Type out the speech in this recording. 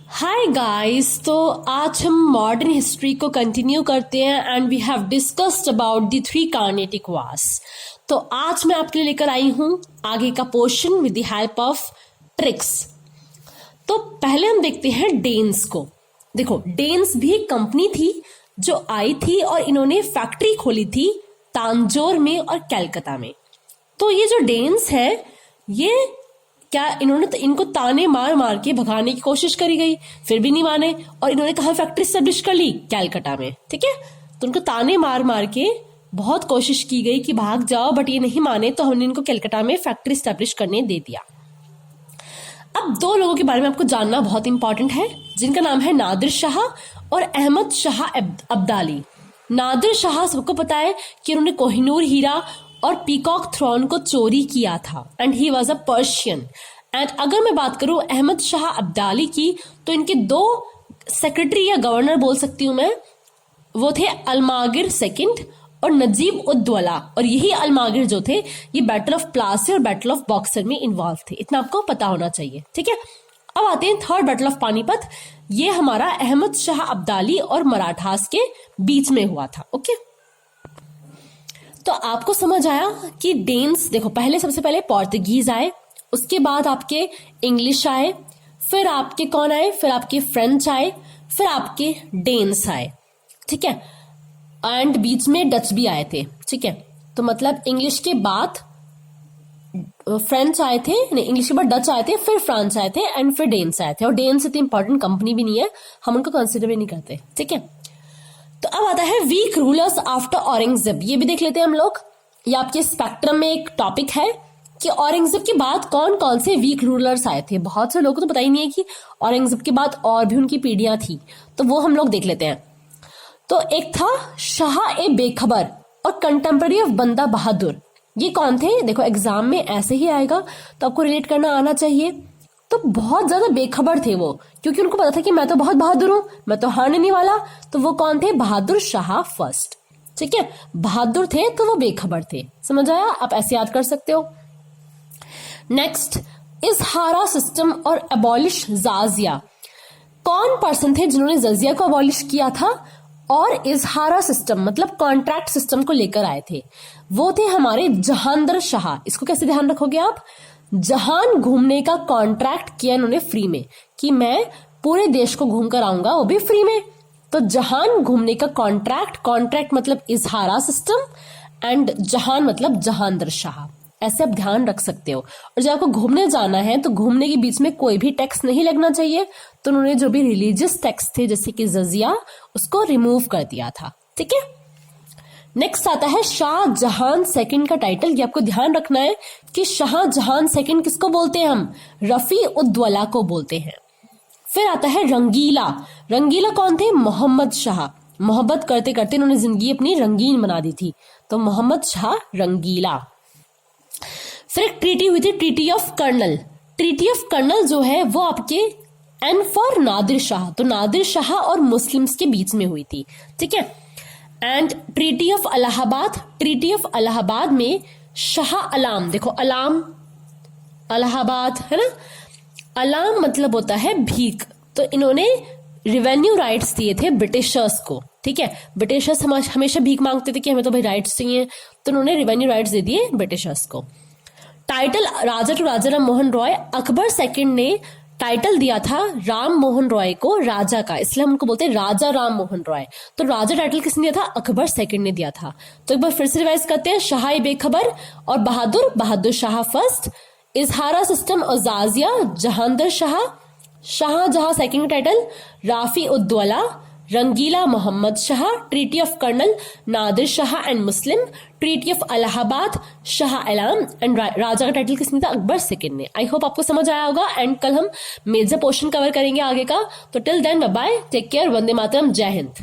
Hi guys, तो आज हम मॉडर्न हिस्ट्री को कंटिन्यू करते हैं and we have discussed about the 3 Carnatic wars. तो आज मैं आपके लिए लेकर आई हूं आगे का portion with the help of tricks. तो पहले हम देखते हैं डेन्स को। देखो, डेन्स भी एक कंपनी थी जो आई थी और इन्होंने फैक्ट्री खोली थी तांजोर में और कलकत्ता में। तो ये जो डेन्स है, ये क्या इन्होंने तो इनको ताने मार मार के भगाने की कोशिश करी गई, फिर भी नहीं माने और इन्होंने कहा फैक्ट्री स्टेब्लिश कर ली कलकत्ता में। ठीक है, तो उनको ताने मार मार के बहुत कोशिश की गई कि भाग जाओ, बट ये नहीं माने, तो हमने इनको कलकत्ता में फैक्ट्री स्टेब्लिश करने दे दिया। अब 2 लोगों के बारे में आपको जानना बहुत इंपॉर्टेंट है, जिनका नाम है नादिर शाह और अहमद शाह अब्दाली। नादिर शाह सबको पता है कि उन्होंने कोहिनूर हीरा और पीकॉक थ्रोन को चोरी किया था and he was a Persian. And अगर मैं बात करूं अहमद शाह अब्दाली की, तो इनके 2 सेक्रेटरी या गवर्नर बोल सकती हूं मैं, वो थे अलमागिर सेकंड और नजीब उद्दौला। और यही अलमागिर जो थे, ये बैटल ऑफ प्लासी और बैटल ऑफ बॉक्सर में इन्वॉल्व थे। इतना आपको पता होना चाहिए। ठीक है, अब आते हैं थर्ड बैटल ऑफ पानीपत। ये हमारा अहमद शाह अब्दाली और मराठास के बीच में हुआ था। ओके, तो आपको समझ आया कि डेन्स, देखो पहले सबसे पहले पोर्तुगीज आए, उसके बाद आपके इंग्लिश आए, फिर आपके कौन आए, फिर आपके फ्रेंच आए, फिर आपके डेन्स आए। ठीक है, एंड बीच में डच भी आए थे। ठीक है, तो मतलब इंग्लिश के बाद फ्रेंच आए थे, नहीं इंग्लिश के बाद डच आए थे, फिर फ्रांस आए थे एंड फिर डेन्स आए थे। और डेन्स इतनी इंपॉर्टेंट कंपनी भी नहीं है, हम उनको कंसिडर भी नहीं करते। ठीक है, तो अब आता है वीक रूलर्स आफ्टर औरंगजेब। ये भी देख लेते हैं हम लोग। ये आपके स्पेक्ट्रम में एक टॉपिक है कि औरंगजेब के बाद कौन कौन से वीक रूलर्स आए थे। बहुत से लोगों को तो पता ही नहीं है कि औरंगजेब के बाद और भी उनकी पीढ़ियां थी, तो वो हम लोग देख लेते हैं। तो एक था शाह ए बेखबर और कंटेम्पररी ऑफ बंदा बहादुर। ये कौन थे? देखो एग्जाम में ऐसे ही आएगा, तो आपको रिलेट करना आना चाहिए। तो बहुत ज्यादा बेखबर थे वो, क्योंकि उनको पता था कि मैं तो बहुत बहादुर हूं, मैं तो हारने नहीं वाला। तो वो कौन थे? बहादुर शाह फर्स्ट। ठीक है, बहादुर थे तो वो बेखबर थे। समझ आया? आप ऐसे याद कर सकते हो। नेक्स्ट, इजहारा सिस्टम और अबॉलिश जाजिया। कौन पर्सन थे जिन्होंने जजिया को अबॉलिश किया था और इजहारा सिस्टम मतलब कॉन्ट्रैक्ट सिस्टम को लेकर आए थे? वो थे हमारे जहांदर शाह। इसको कैसे ध्यान रखोगे आप? जहान घूमने का कॉन्ट्रैक्ट किया इन्होंने फ्री में, कि मैं पूरे देश को घूम कर आऊंगा, वो भी फ्री में। तो जहान घूमने का कॉन्ट्रैक्ट मतलब इजहारा सिस्टम एंड जहान मतलब जहांदर शाह। ऐसे आप ध्यान रख सकते हो। और जब आपको घूमने जाना है तो घूमने के बीच में कोई भी टैक्स नहीं लगना चाहिए। तो उन्होंने जो भी रिलीजियस टैक्स थे जैसे कि जजिया, उसको रिमूव कर दिया था। ठीक है, नेक्स्ट आता है शाहजहां सेकंड का टाइटल। ये आपको ध्यान रखना है कि शाहजहां सेकंड किसको बोलते हैं हम? रफी उद्दौला को बोलते हैं। फिर आता है रंगीला। रंगीला कौन थे? मोहम्मद शाह। मोहब्बत करते करते इन्होंने जिंदगी अपनी रंगीन बना दी थी, तो मोहम्मद शाह रंगीला। फिर एक ट्रीटी हुई थी, treaty of Karnal. Treaty of Karnal जो है वो आपके एंड फॉर नादिर शाह, तो नादिर शाह और मुस्लिम्स के बीच में हुई थी। ठीक है, and treaty of Allahabad. Treaty of Allahabad में शाह अलाम, देखो अलाम इलाहाबाद है ना, अलाम मतलब होता है भीख। तो इन्होंने रिवेन्यू राइट्स दिए थे ब्रिटिशर्स को। ठीक है, ब्रिटिशर्स हमेशा भीख मांगते थे कि हमें तो भाई राइट्स चाहिए, तो उन्होंने रिवेन्यू राइट्स दे दिए ब्रिटिशर्स को। Title Raja to Raja Ram Mohan Roy. Akbar second ने टाइटल दिया था राम मोहन रॉय को राजा का, इसलिए हम उनको बोलते हैं राजा राम मोहन रॉय। तो राजा टाइटल किसने दिया था? अकबर सेकंड ने दिया था। तो एक बार फिर से रिवाइज करते हैं। शाह ए बेखबर और बहादुर शाह फर्स्ट, इजहारा सिस्टम और जाजिया Jahandar Shah, Shahjahan second title Rafi uddaula, Rangila Mohammad Shah, treaty of Karnal Nadir Shah and मुस्लिम, treaty of Allahabad Shah Alam and राजा का टाइटल किसने था? अकबर सेकंड ने। आई होप आपको समझ आया होगा एंड कल हम मेजर पोर्शन कवर करेंगे आगे का। तो till then bye bye, take care, Vande Mataram, Jai Hind.